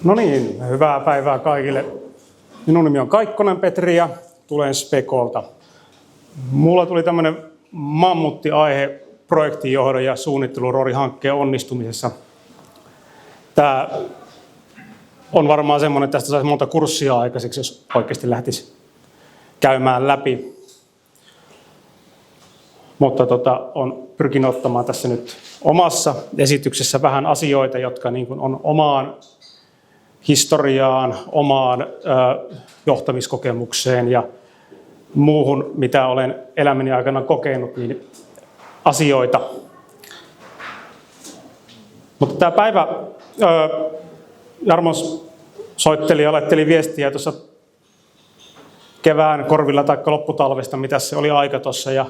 No niin, hyvää päivää kaikille. Minun nimi on Kaikkonen Petri ja tulen Spekolta. Mulla tuli tämmöinen mammuttiaihe projektinjohdon ja suunnittelun roolihankkeen onnistumisessa. Tämä on varmaan semmoinen, että tästä saisi monta kurssia aikaiseksi, jos oikeasti lähtisi käymään läpi. Mutta on pyrkinyt ottamaan tässä nyt omassa esityksessä vähän asioita, jotka niin kuin on omaan historiaan, omaan johtamiskokemukseen ja muuhun, mitä olen elämäni aikana kokenut, niin asioita. Mutta tämä päivä, Jarmo soitteli ja laitteli viestiä tuossa kevään korvilla tai lopputalvesta, mitä se oli aika tuossa, ja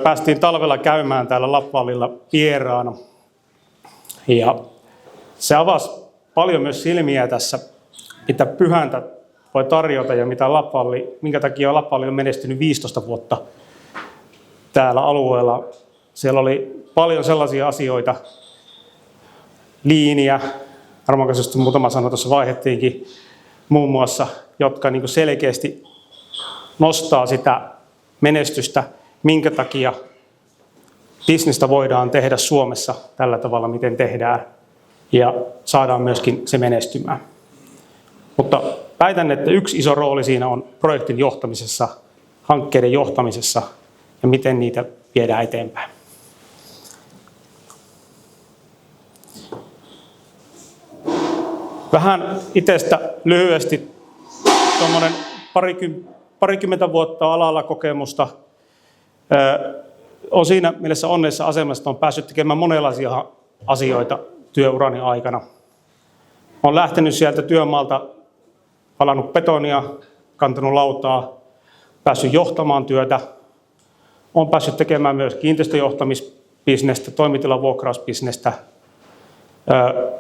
päästiin talvella käymään täällä Lappeenrannalla vieraana. Ja se avasi paljon myös silmiä tässä, mitä Pyhäntä voi tarjota ja mitä minkä takia Lappeenranta on menestynyt 15 vuotta täällä alueella. Siellä oli paljon sellaisia asioita, liiniä, Jarmon kanssa muutama sana tuossa vaihdettiinkin, muun muassa, jotka niin kuin selkeästi nostaa sitä menestystä, minkä takia bisnestä voidaan tehdä Suomessa tällä tavalla, miten tehdään, ja saadaan myöskin se menestymään. Mutta väitän, että yksi iso rooli siinä on projektin johtamisessa, hankkeiden johtamisessa ja miten niitä viedään eteenpäin. Vähän itsestä lyhyesti, tuommoinen parikymmentä vuotta alalla kokemusta. On siinä mielessä onnellisessa asemassa, että on päässyt tekemään monenlaisia asioita työurani aikana. Olen lähtenyt sieltä työmaalta, palannut betonia, kantanut lautaa, päässyt johtamaan työtä. Olen päässyt tekemään myös kiinteistöjohtamisbisnestä, toimitilan vuokrausbisnestä,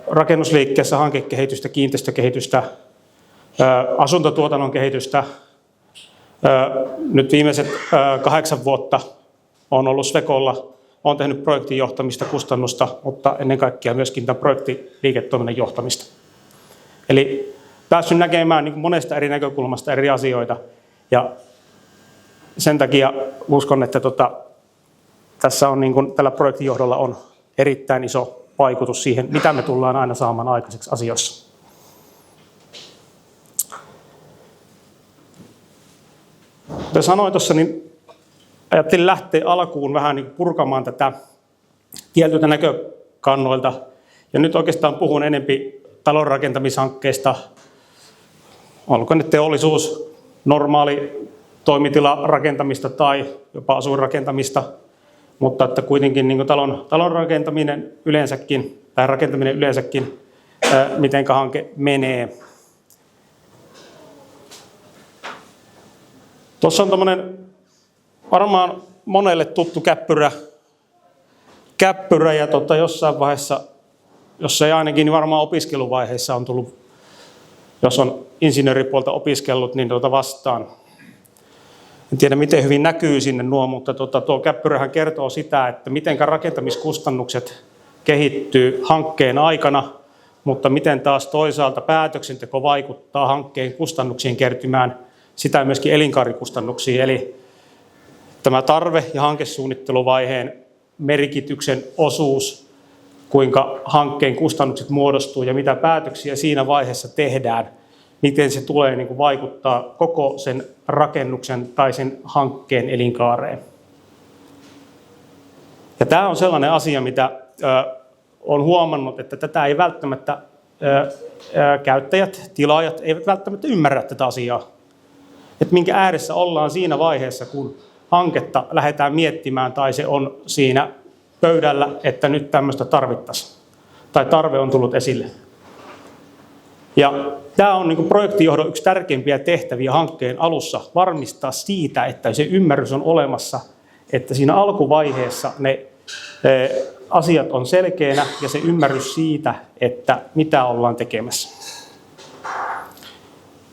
rakennusliikkeessä hankekehitystä, kiinteistökehitystä, asuntotuotannon kehitystä. Nyt viimeiset 8 vuotta olen ollut Svekolla. Olen tehnyt projektin johtamista, kustannusta, mutta ennen kaikkea myöskin tämän projektiliiketoiminnan johtamista. Eli päässyt näkemään niin monesta eri näkökulmasta eri asioita. Ja sen takia uskon, että tässä on, niin kuin, tällä projektinjohdolla on erittäin iso vaikutus siihen, mitä me tullaan aina saamaan aikaiseksi asioissa. Kuten sanoin tuossa, niin ajattelin lähteä alkuun vähän niin purkamaan tätä tietyiltä näkökannoilta. Ja nyt oikeastaan puhun enempi talonrakentamishankkeista, olko ne teollisuus, normaali toimitilarakentamista tai jopa asuinrakentamista, mutta että kuitenkin niin talon rakentaminen yleensäkin, tai rakentaminen yleensäkin, mitenkä hanke menee. Tuossa on tämmöinen varmaan monelle tuttu käppyrä ja jossain vaiheessa, jos ei ainakin niin varmaan opiskeluvaiheessa on tullut, jos on insinööripuolta opiskellut, niin vastaan. En tiedä, miten hyvin näkyy sinne nuo, mutta tuo käppyrähän kertoo sitä, että miten rakentamiskustannukset kehittyy hankkeen aikana, mutta miten taas toisaalta päätöksenteko vaikuttaa hankkeen kustannuksien kertymään, sitä myöskin elinkaarikustannuksiin. Eli tämä tarve- ja hankesuunnitteluvaiheen merkityksen osuus, kuinka hankkeen kustannukset muodostuu ja mitä päätöksiä siinä vaiheessa tehdään, miten se tulee niin kuin vaikuttaa koko sen rakennuksen tai sen hankkeen elinkaareen. Ja tämä on sellainen asia, mitä olen huomannut, että tätä ei välttämättä käyttäjät, tilaajat eivät välttämättä ymmärrä tätä asiaa. Että minkä ääressä ollaan siinä vaiheessa, kun hanketta lähdetään miettimään tai se on siinä pöydällä, että nyt tämmöistä tarvittaisiin tai tarve on tullut esille. Ja tämä on niin projektinjohdon yksi tärkeimpiä tehtäviä hankkeen alussa, varmistaa siitä, että se ymmärrys on olemassa, että siinä alkuvaiheessa ne asiat on selkeänä ja se ymmärrys siitä, että mitä ollaan tekemässä.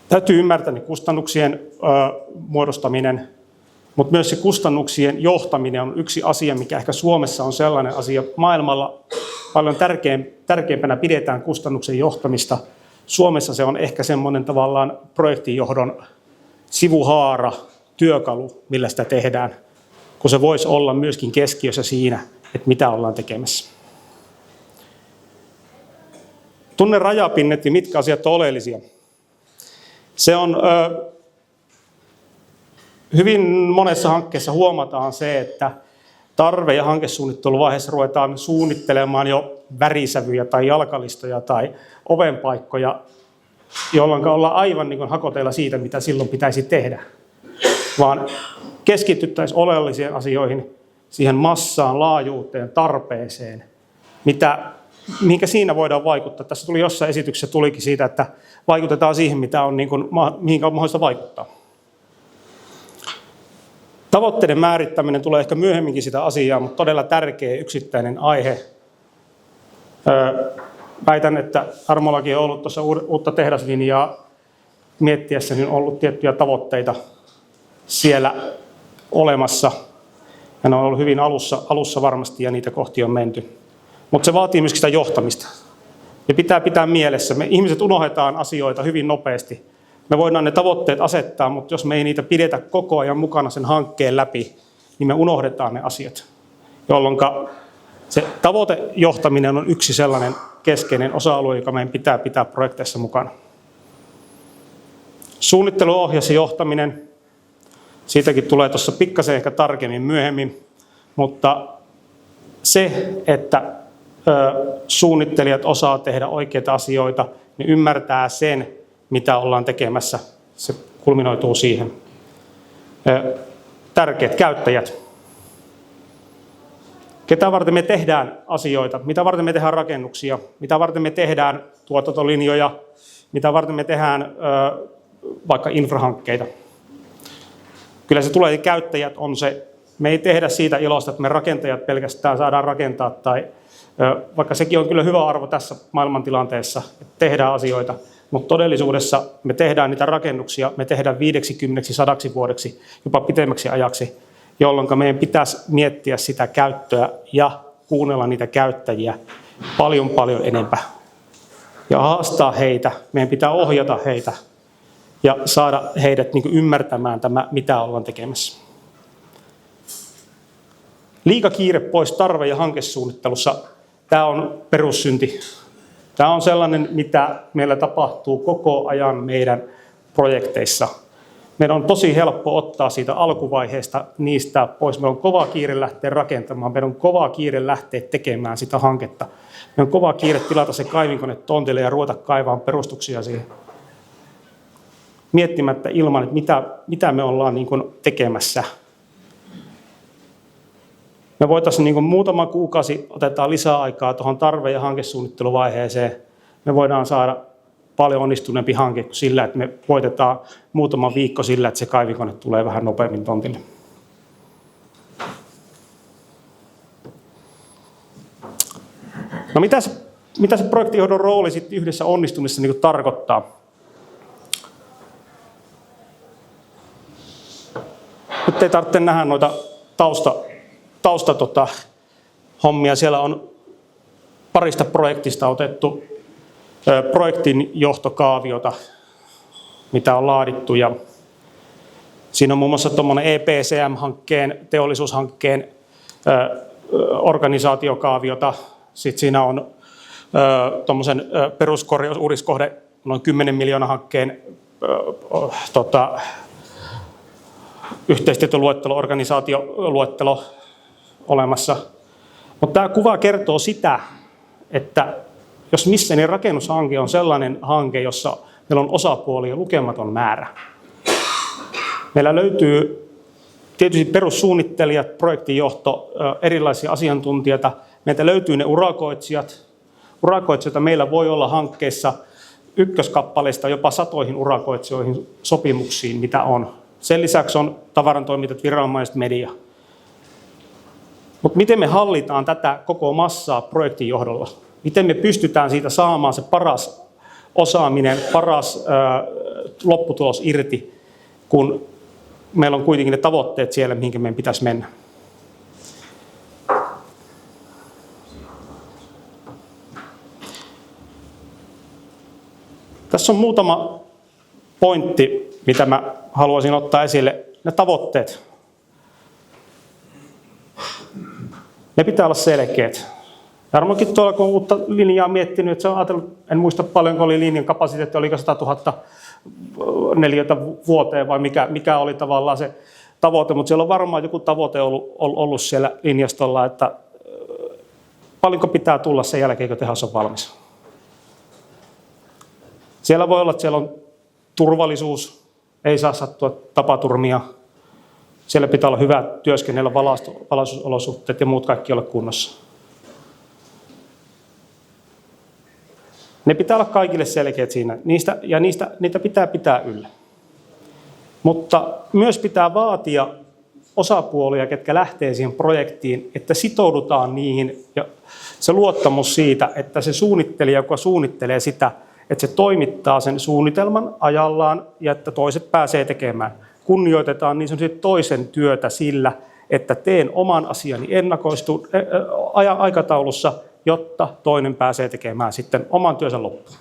Täytyy ymmärtää ne kustannuksien muodostaminen, mutta myös se kustannuksien johtaminen on yksi asia, mikä ehkä Suomessa on sellainen asia. Maailmalla paljon tärkeimpänä pidetään kustannuksen johtamista. Suomessa se on ehkä semmoinen tavallaan projektinjohdon sivuhaara, työkalu, millä sitä tehdään, kun se voisi olla myöskin keskiössä siinä, että mitä ollaan tekemässä. Tunne rajapinnet ja mitkä asiat on oleellisia. Se on hyvin monessa hankkeessa huomataan se, että tarve- ja hankesuunnitteluvaiheessa ruvetaan suunnittelemaan jo värisävyjä tai jalkalistoja tai ovenpaikkoja, jolloin ollaan aivan niin kuin hakoteilla siitä, mitä silloin pitäisi tehdä. Vaan keskityttäisiin oleellisiin asioihin, siihen massaan, laajuuteen, tarpeeseen, mihinkä siinä voidaan vaikuttaa. Tässä tuli jossain esityksessä tulikin siitä, että vaikutetaan siihen, mihin on mahdollista vaikuttaa. Tavoitteiden määrittäminen tulee ehkä myöhemminkin sitä asiaa, mutta todella tärkeä yksittäinen aihe. Väitän, että Armollakin on ollut tuossa uutta tehdaslinjaa miettiessä, niin on ollut tiettyjä tavoitteita siellä olemassa. Ja ne on ollut hyvin alussa varmasti ja niitä kohti on menty. Mutta se vaatii myöskin sitä johtamista. Ja pitää pitää mielessä. Me ihmiset unohdetaan asioita hyvin nopeasti. Me voidaan ne tavoitteet asettaa, mutta jos me ei niitä pidetä koko ajan mukana sen hankkeen läpi, niin me unohdetaan ne asiat. Jolloin se tavoitejohtaminen on yksi sellainen keskeinen osa-alue, joka meidän pitää pitää projekteissa mukana. Suunnitteluohjaus ja johtaminen. Siitäkin tulee tuossa pikkasen ehkä tarkemmin myöhemmin, mutta se, että suunnittelijat osaa tehdä oikeita asioita, niin ymmärtää sen, mitä ollaan tekemässä. Se kulminoituu siihen. Tärkeät käyttäjät. Ketä varten me tehdään asioita, mitä varten me tehdään rakennuksia, mitä varten me tehdään tuotantolinjoja, mitä varten me tehdään vaikka infrahankkeita. Kyllä se tulee, käyttäjät on se. Me ei tehdä siitä ilosta, että me rakentajat pelkästään saadaan rakentaa, tai vaikka sekin on kyllä hyvä arvo tässä maailmantilanteessa, että tehdään asioita, mutta todellisuudessa me tehdään niitä rakennuksia, me tehdään 50, 100 vuodeksi, jopa pitemmäksi ajaksi, jolloin meidän pitäisi miettiä sitä käyttöä ja kuunnella niitä käyttäjiä paljon enempää. Ja haastaa heitä, meidän pitää ohjata heitä ja saada heidät niin kuin ymmärtämään tämä, mitä ollaan tekemässä. Liika kiire pois tarve- ja hankesuunnittelussa, tämä on perussynti. Tämä on sellainen, mitä meillä tapahtuu koko ajan meidän projekteissa. Meidän on tosi helppo ottaa siitä alkuvaiheesta niistä pois. Meillä on kova kiire lähteä rakentamaan, meidän on kova kiire lähteä tekemään sitä hanketta. Meillä on kova kiire tilata se kaivinkone tontille ja ruveta kaivaan perustuksia siihen. Miettimättä ilman, että mitä me ollaan niin kuin tekemässä. Me voitaisiin niin kuin muutama kuukausi otetaan lisää aikaa tuohon tarve- ja hankesuunnitteluvaiheeseen. Me voidaan saada paljon onnistuneempi hanke kuin sillä, että me voitetaan muutama viikko sillä, että se kaivinkone tulee vähän nopeammin tontille. No mitä se projektijohdon rooli sitten yhdessä onnistumisessa niin kuin tarkoittaa? Nyt ei tarvitse nähdä noita hommia. Siellä on parista projektista otettu projektin johtokaaviota, mitä on laadittu. Ja siinä on muun muassa tuommoinen EPCM-hankkeen, teollisuushankkeen organisaatiokaaviota. Sitten siinä on tuommoisen peruskorjaus, uudiskohde, noin 10 miljoonaa hankkeen yhteistyöluettelo, organisaatioluettelo olemassa. Mutta tämä kuva kertoo sitä, että jos missä, niin rakennushanke on sellainen hanke, jossa meillä on osapuolia lukematon määrä. Meillä löytyy tietysti perussuunnittelijat, projektinjohto, erilaisia asiantuntijoita. Meiltä löytyy ne urakoitsijat. Urakoitsijoita meillä voi olla hankkeissa ykköskappaleista jopa satoihin urakoitsijoihin sopimuksiin, mitä on. Sen lisäksi on tavarantoimittajat, viranomaiset, media. Mutta miten me hallitaan tätä koko massaa projektin johdolla? Miten me pystytään siitä saamaan se paras osaaminen, paras lopputulos irti, kun meillä on kuitenkin ne tavoitteet siellä, mihin meidän pitäisi mennä. Tässä on muutama pointti, mitä mä haluaisin ottaa esille. Ne tavoitteet. Ne pitää olla selkeät. Varmaankin tuolla, kun on uutta linjaa miettinyt, että se on ajatellut, en muista paljonko oli linjan kapasiteetti, oliko 100 000 neliötä vuoteen vai mikä oli tavallaan se tavoite, mutta siellä on varmaan joku tavoite ollut siellä linjastolla, että paljonko pitää tulla sen jälkeen, kun tehdas on valmis. Siellä voi olla, että siellä on turvallisuus, ei saa sattua tapaturmia. Siellä pitää olla hyvät työskennellä, valaisuusolosuhteet ja muut kaikki olla kunnossa. Ne pitää olla kaikille selkeät siinä, niitä pitää pitää yllä. Mutta myös pitää vaatia osapuolia, ketkä lähtee siihen projektiin, että sitoudutaan niihin ja se luottamus siitä, että se suunnittelija, joka suunnittelee sitä, että se toimittaa sen suunnitelman ajallaan ja että toiset pääsee tekemään. Kunnioitetaan niin sanotusti toisen työtä sillä, että teen oman asiani aikataulussa, jotta toinen pääsee tekemään sitten oman työnsä loppuun.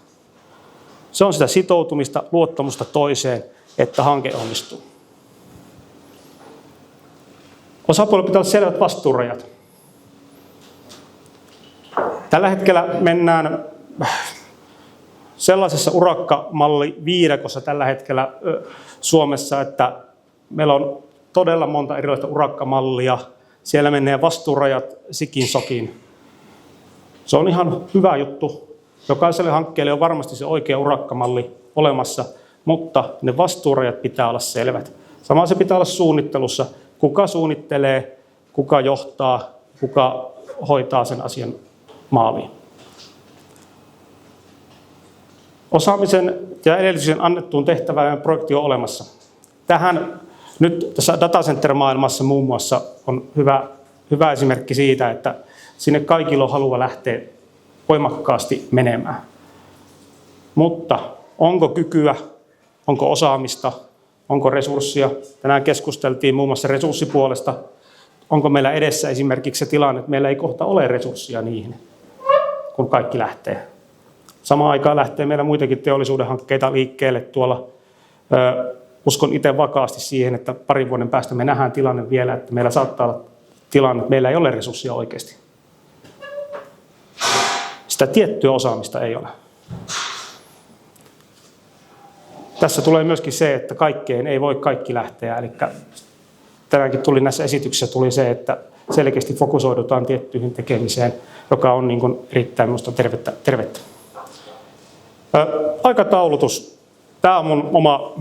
Se on sitä sitoutumista, luottamusta toiseen, että hanke onnistuu. Osapuolella pitää olla selvät vastuurajat. Tällä hetkellä mennään sellaisessa urakkamalliviidakossa tällä hetkellä Suomessa, että meillä on todella monta erilaista urakkamallia. Siellä menee vastuurajat sikin sokin. Se on ihan hyvä juttu. Jokaiselle hankkeelle on varmasti se oikea urakkamalli olemassa, mutta ne vastuurajat pitää olla selvät. Sama se pitää olla suunnittelussa. Kuka suunnittelee, kuka johtaa, kuka hoitaa sen asian maaliin. Osaamisen ja edellytyksen annettuun tehtävään projekti on olemassa. Tähän nyt tässä datacenter-maailmassa muun muassa on hyvä esimerkki siitä, että sinne kaikilla on halua lähteä voimakkaasti menemään. Mutta onko kykyä, onko osaamista, onko resurssia? Tänään keskusteltiin muun muassa resurssipuolesta. Onko meillä edessä esimerkiksi se tilanne, että meillä ei kohta ole resurssia niihin, kun kaikki lähtee. Samaan aikaan lähtee meillä muitakin teollisuuden hankkeita liikkeelle tuolla. Uskon itse vakaasti siihen, että parin vuoden päästä me nähdään tilanne vielä, että meillä saattaa olla tilanne, että meillä ei ole resurssia oikeasti. Sitä tiettyä osaamista ei ole. Tässä tulee myöskin se, että kaikkeen ei voi kaikki lähteä. Eli tänäänkin tuli näissä esityksissä se, että selkeästi fokusoidutaan tiettyihin tekemiseen, joka on niin kuin erittäin minusta tervettä. Aikataulutus. Tämä on mun oma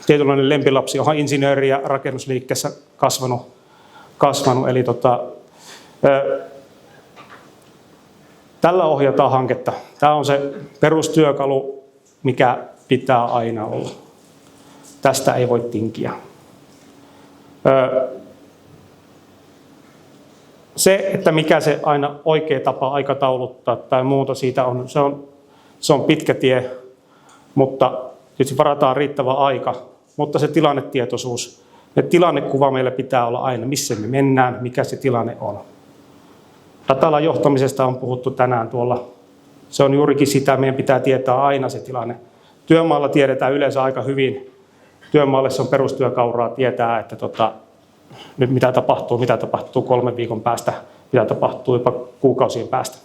tietynlainen lempilapsi, johon insinööri- ja rakennusliikkeessä kasvanut. Eli tällä ohjataan hanketta. Tämä on se perustyökalu, mikä pitää aina olla. Tästä ei voi tinkiä. Se, että mikä se aina oikea tapa aikatauluttaa tai muuta siitä on, se on pitkä tie, mutta tietysti varataan riittävä aika. Mutta se tilannetietoisuus, ja tilannekuva meillä pitää olla aina, missä me mennään, mikä se tilanne on. Datalla johtamisesta on puhuttu tänään tuolla. Se on juurikin sitä, meidän pitää tietää aina se tilanne. Työmaalla tiedetään yleensä aika hyvin. Työmaalle se on perustyökauraa, tietää, että nyt mitä tapahtuu 3 viikon päästä, mitä tapahtuu jopa kuukausien päästä.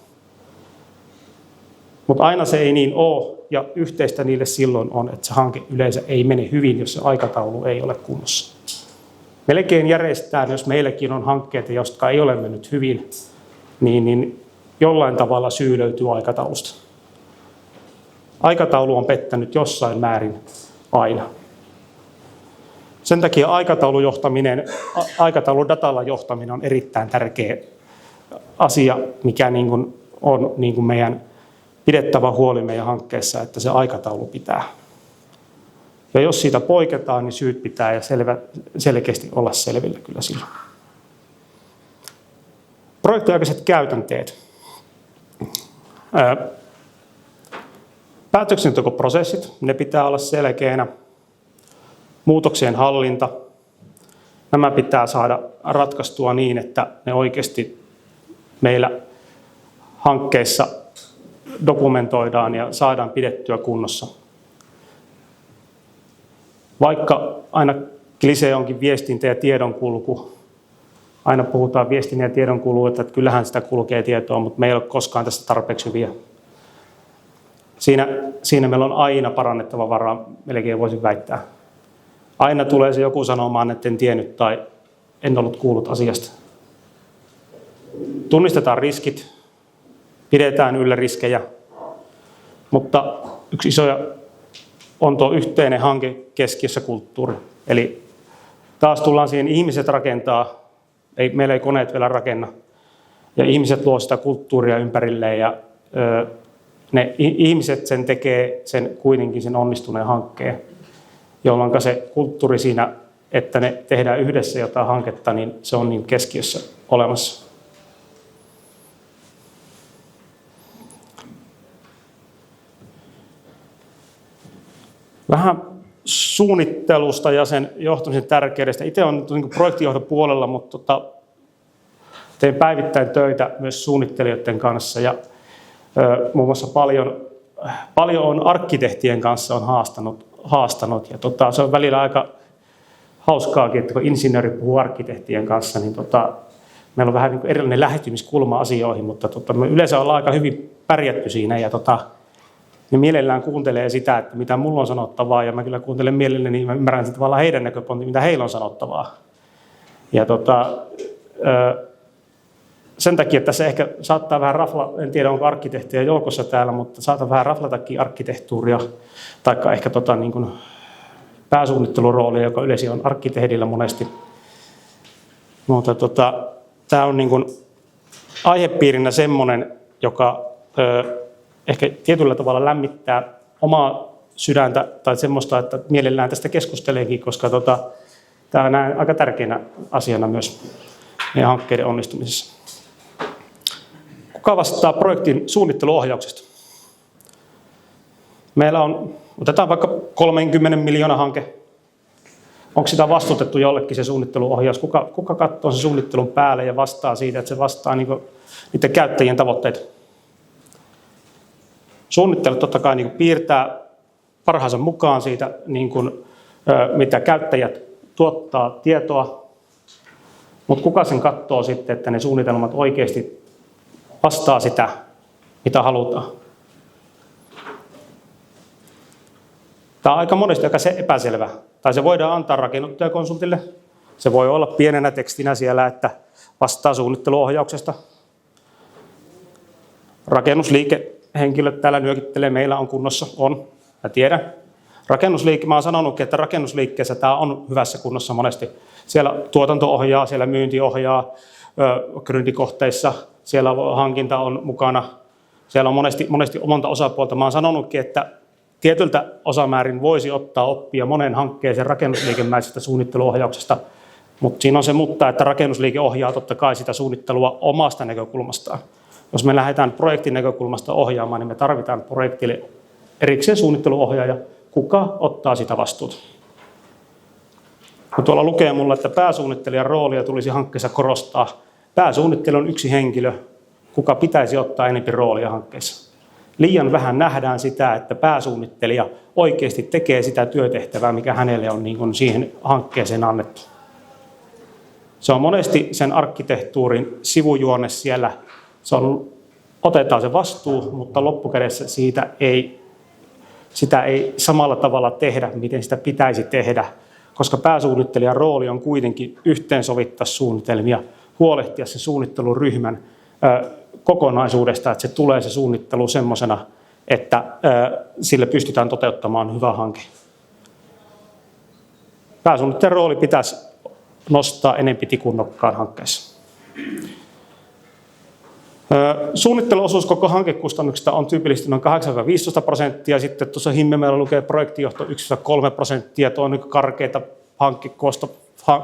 Mutta aina se ei niin ole, ja yhteistä niille silloin on, että se hanke yleensä ei mene hyvin, jos se aikataulu ei ole kunnossa. Melkein järjestään, jos meilläkin on hankkeita, jotka ei ole mennyt hyvin, niin jollain tavalla syy löytyy aikataulusta. Aikataulu on pettänyt jossain määrin aina. Sen takia aikatauludatalla johtaminen on erittäin tärkeä asia, mikä on meidän pidettävä huoli meidän hankkeessa, että se aikataulu pitää. Ja jos siitä poiketaan, niin syyt pitää ja selkeästi olla selvillä kyllä silloin. Projektiaikaiset käytänteet. Päätöksentekoprosessit, ne pitää olla selkeänä. Muutoksien hallinta. Nämä pitää saada ratkaistua niin, että ne oikeasti meillä hankkeissa dokumentoidaan ja saadaan pidettyä kunnossa. Vaikka aina klisee onkin viestintä ja tiedonkulku, aina puhutaan viestinnän ja tiedonkulua, että kyllähän sitä kulkee tietoa, mutta me ei ole koskaan tästä tarpeeksi hyviä. Siinä meillä on aina parannettava varaa, melkein voisin väittää. Aina tulee se joku sanomaan, että en tiennyt tai en ollut kuullut asiasta. Tunnistetaan riskit, pidetään yllä riskejä, mutta yksi isoja on tuo yhteinen hanke keskiössä kulttuuri. Eli taas tullaan siihen, ihmiset rakentaa, meillä ei koneet vielä rakenna, ja ihmiset luo sitä kulttuuria ympärilleen, ja ne ihmiset sen tekee sen kuitenkin sen onnistuneen hankkeen, jolloin se kulttuuri siinä, että ne tehdään yhdessä jotain hanketta, niin se on niin keskiössä olemassa. Vähän suunnittelusta ja sen johtamisen tärkeydestä. Itse olen niin projektijohdon puolella, mutta teen päivittäin töitä myös suunnittelijoiden kanssa. Ja muun muassa paljon on arkkitehtien kanssa on haastanut. Ja se on välillä aika hauskaakin, että kun insinööri puhuu arkkitehtien kanssa, niin meillä on vähän niin kuin erilainen lähestymiskulma asioihin, mutta me yleensä ollaan aika hyvin pärjätty siinä. Ja ne mielellään kuuntelee sitä, että mitä mulla on sanottavaa, ja mä kyllä kuuntelen mielelläni, niin mä ymmärrän sitten tavallaan heidän näköpontin, mitä heillä on sanottavaa. Ja sen takia, että tässä ehkä saattaa vähän en tiedä onko arkkitehtiä joukossa täällä, mutta saattaa vähän raflatakin arkkitehtuuria, tai ehkä niin kuin pääsuunnitteluroolia, joka yleensä on arkkitehdillä monesti. Mutta tämä on niin kuin aihepiirinä semmoinen, joka ehkä tietyllä tavalla lämmittää omaa sydäntä tai semmoista, että mielellään tästä keskusteleekin, koska tämä on aika tärkeänä asiana myös meidän hankkeiden onnistumisessa. Kuka vastaa projektin suunnitteluohjauksesta? Meillä otetaan vaikka 30 miljoonan hanke. Onko sitä vastuutettu jollekin se suunnitteluohjaus? Kuka katsoo sen suunnittelun päälle ja vastaa siitä, että se vastaa niiden käyttäjien tavoitteita? Suunnittelu totta kai piirtää parhaansa mukaan siitä, mitä käyttäjät tuottaa tietoa, mutta kuka sen katsoo sitten, että ne suunnitelmat oikeasti vastaa sitä, mitä halutaan. Tämä on aika monesti aika epäselvä, tai se voidaan antaa rakennuttajakonsultille. Se voi olla pienenä tekstinä siellä, että vastaa suunnitteluohjauksesta. Rakennusliikehenkilöt täällä nyökyttelee, meillä on kunnossa, mä tiedän. Mä oon sanonutkin, että rakennusliikkeessä tämä on hyvässä kunnossa monesti. Siellä tuotanto ohjaa, siellä myynti ohjaa, gründikohteissa, siellä hankinta on mukana. Siellä on monesti monta osapuolta. Mä oon sanonutkin, että tietyltä osamäärin voisi ottaa oppia monen hankkeeseen rakennusliikemäisestä suunnitteluohjauksesta, mutta siinä on se mutta, että rakennusliike ohjaa totta kai sitä suunnittelua omasta näkökulmastaan. Jos me lähdetään projektin näkökulmasta ohjaamaan, niin me tarvitaan projektille erikseen suunnitteluohjaaja, kuka ottaa sitä vastuuta. Kun tuolla lukee mulla, että pääsuunnittelijan roolia tulisi hankkeessa korostaa. Pääsuunnittelu on yksi henkilö, kuka pitäisi ottaa enemmän roolia hankkeessa. Liian vähän nähdään sitä, että pääsuunnittelija oikeasti tekee sitä työtehtävää, mikä hänelle on siihen hankkeeseen annettu. Se on monesti sen arkkitehtuurin sivujuonne siellä. Otetaan se vastuu, mutta loppukädessä sitä ei samalla tavalla tehdä, miten sitä pitäisi tehdä, koska pääsuunnittelijan rooli on kuitenkin yhteensovittaa suunnitelmia, huolehtia sen suunnitteluryhmän kokonaisuudesta, että se tulee se suunnittelu semmoisena, että sille pystytään toteuttamaan hyvä hanke. Pääsuunnittelijan rooli pitäisi nostaa enempi tikunnokkaan hankkeessa. Suunnitteluosuus koko hankekustannuksista on tyypillisesti noin 8-15%. Sitten tuossa Himmemäellä lukee projektijohto 1-3%. Tuo on karkeita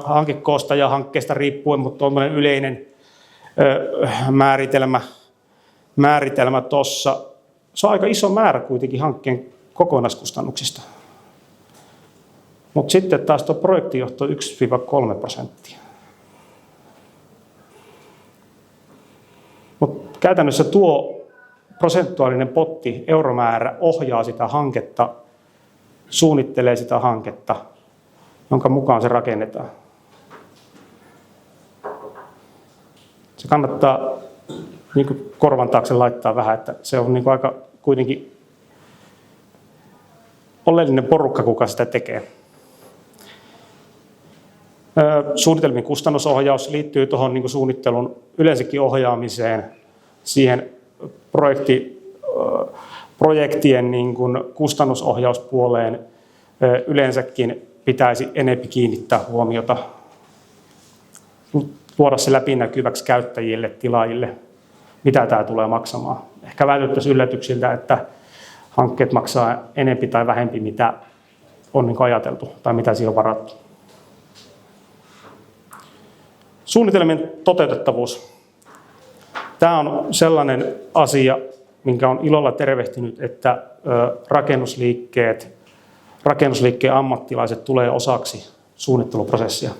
hankekoosta ja hankkeesta riippuen, mutta on yleinen määritelmä tuossa. Se on aika iso määrä kuitenkin hankkeen kokonaiskustannuksista. Mutta sitten taas tuo projektijohto 1-3%. Mutta käytännössä tuo prosentuaalinen potti, euromäärä, ohjaa sitä hanketta, suunnittelee sitä hanketta jonka mukaan se rakennetaan. Se kannattaa niin kuin korvan taakse laittaa vähän, että se on niin kuin aika kuitenkin oleellinen porukka, kuka sitä tekee. Suunnitelmien kustannusohjaus liittyy tuohon niin kuin suunnittelun yleensäkin ohjaamiseen, siihen projektien niin kuin kustannusohjauspuoleen yleensäkin pitäisi enemmän kiinnittää huomiota, luoda se läpinäkyväksi käyttäjille, tilaajille, mitä tämä tulee maksamaan. Ehkä vältyttäisiin yllätyksiltä, että hankkeet maksaa enempi tai vähempi, mitä on niin kuin ajateltu tai mitä siihen on varattu. Suunnitelmien toteutettavuus. Tämä on sellainen asia, minkä on ilolla tervehtinyt, että rakennusliikkeen ammattilaiset tulee osaksi suunnitteluprosessia.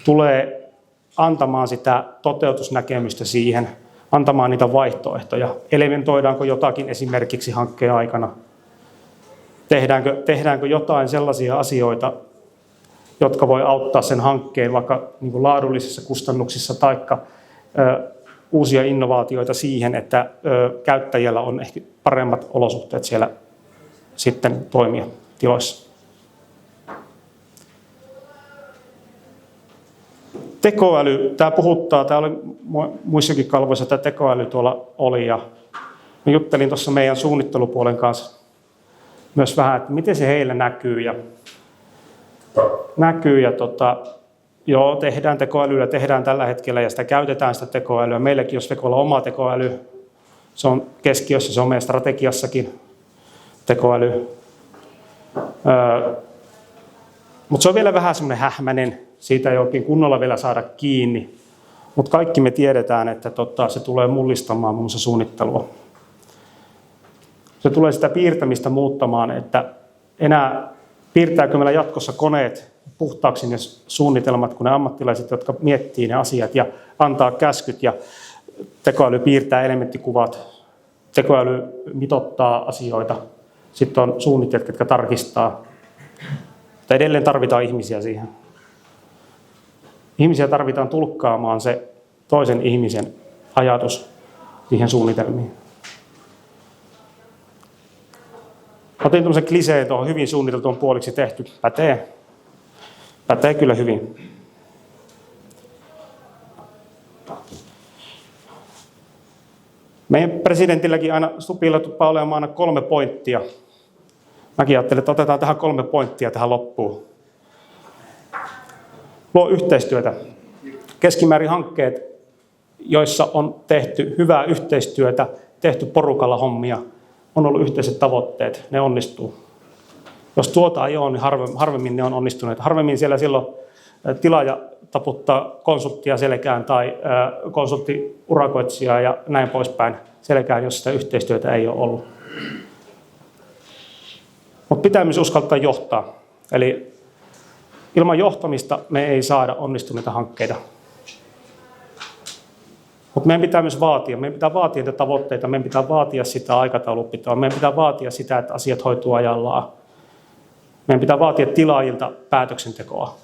Tulee antamaan sitä toteutusnäkemystä siihen, antamaan niitä vaihtoehtoja. Elementoidaanko jotakin esimerkiksi hankkeen aikana? Tehdäänkö jotain sellaisia asioita, jotka voi auttaa sen hankkeen vaikka niin kuin laadullisissa kustannuksissa tai uusia innovaatioita siihen, että käyttäjällä on ehkä paremmat olosuhteet siellä sitten toimia tiloissa. Tekoäly, tämä puhuttaa, tämä oli muissakin kalvoissa, tämä tekoäly tuolla oli, ja mä juttelin tuossa meidän suunnittelupuolen kanssa myös vähän, että miten se heillä näkyy, ja joo, tehdään tekoälyä, tehdään tällä hetkellä ja sitä käytetään sitä tekoälyä. Meilläkin jos Fekolla on oma tekoäly, se on keskiössä, se on meidän strategiassakin tekoäly. Mutta se on vielä vähän semmoinen hähmäinen, siitä ei oikein kunnolla vielä saada kiinni. Mutta kaikki me tiedetään, että se tulee mullistamaan muun muassa suunnittelua. Se tulee sitä piirtämistä muuttamaan, että enää piirtääkö meillä jatkossa koneet puhtaaksi ne suunnitelmat, kun ne ammattilaiset, jotka miettii ne asiat ja antaa käskyt ja tekoäly piirtää elementtikuvat, tekoäly mitottaa asioita, sitten on suunnittelijat, jotka tarkistaa. Mutta edelleen tarvitaan ihmisiä siihen. Ihmisiä tarvitaan tulkkaamaan se toisen ihmisen ajatus siihen suunnitelmiin. Otin tämmöisen kliseen tuohon hyvin suunniteltuun puoliksi tehty. Pätee kyllä hyvin. Meidän presidentilläkin aina Stubbilla tuppaa olemaan aina 3 pointtia. Mäkin ajattelin, että otetaan tähän 3 pointtia tähän loppuun. Luo yhteistyötä. Keskimäärin hankkeet, joissa on tehty hyvää yhteistyötä, tehty porukalla hommia, on ollut yhteiset tavoitteet, ne onnistuu. Jos tuota ei ole, niin harvemmin ne on onnistuneet. Harvemmin siellä silloin tilaaja taputtaa konsulttia selkään tai konsulttiurakoitsijaa ja näin poispäin selkään, jos sitä yhteistyötä ei ole ollut. Mutta pitää myös uskaltaa johtaa. Eli ilman johtamista me ei saada onnistuneita hankkeita. Mutta meidän pitää myös vaatia. Meidän pitää vaatia niitä tavoitteita, meidän pitää vaatia sitä aikataulupitoa, meidän pitää vaatia sitä, että asiat hoituu ajallaan. Meidän pitää vaatia tilaajilta päätöksentekoa.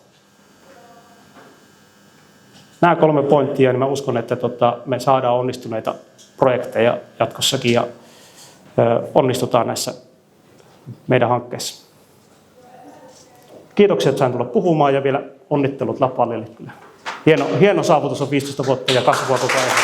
Nämä 3 pointtia, niin mä uskon, että me saadaan onnistuneita projekteja jatkossakin ja onnistutaan näissä meidän hankkeissa. Kiitoksia, että sain tulla puhumaan ja vielä onnittelut Lapallille. Hieno saavutus on 15 vuotta ja kasvua koko ajan.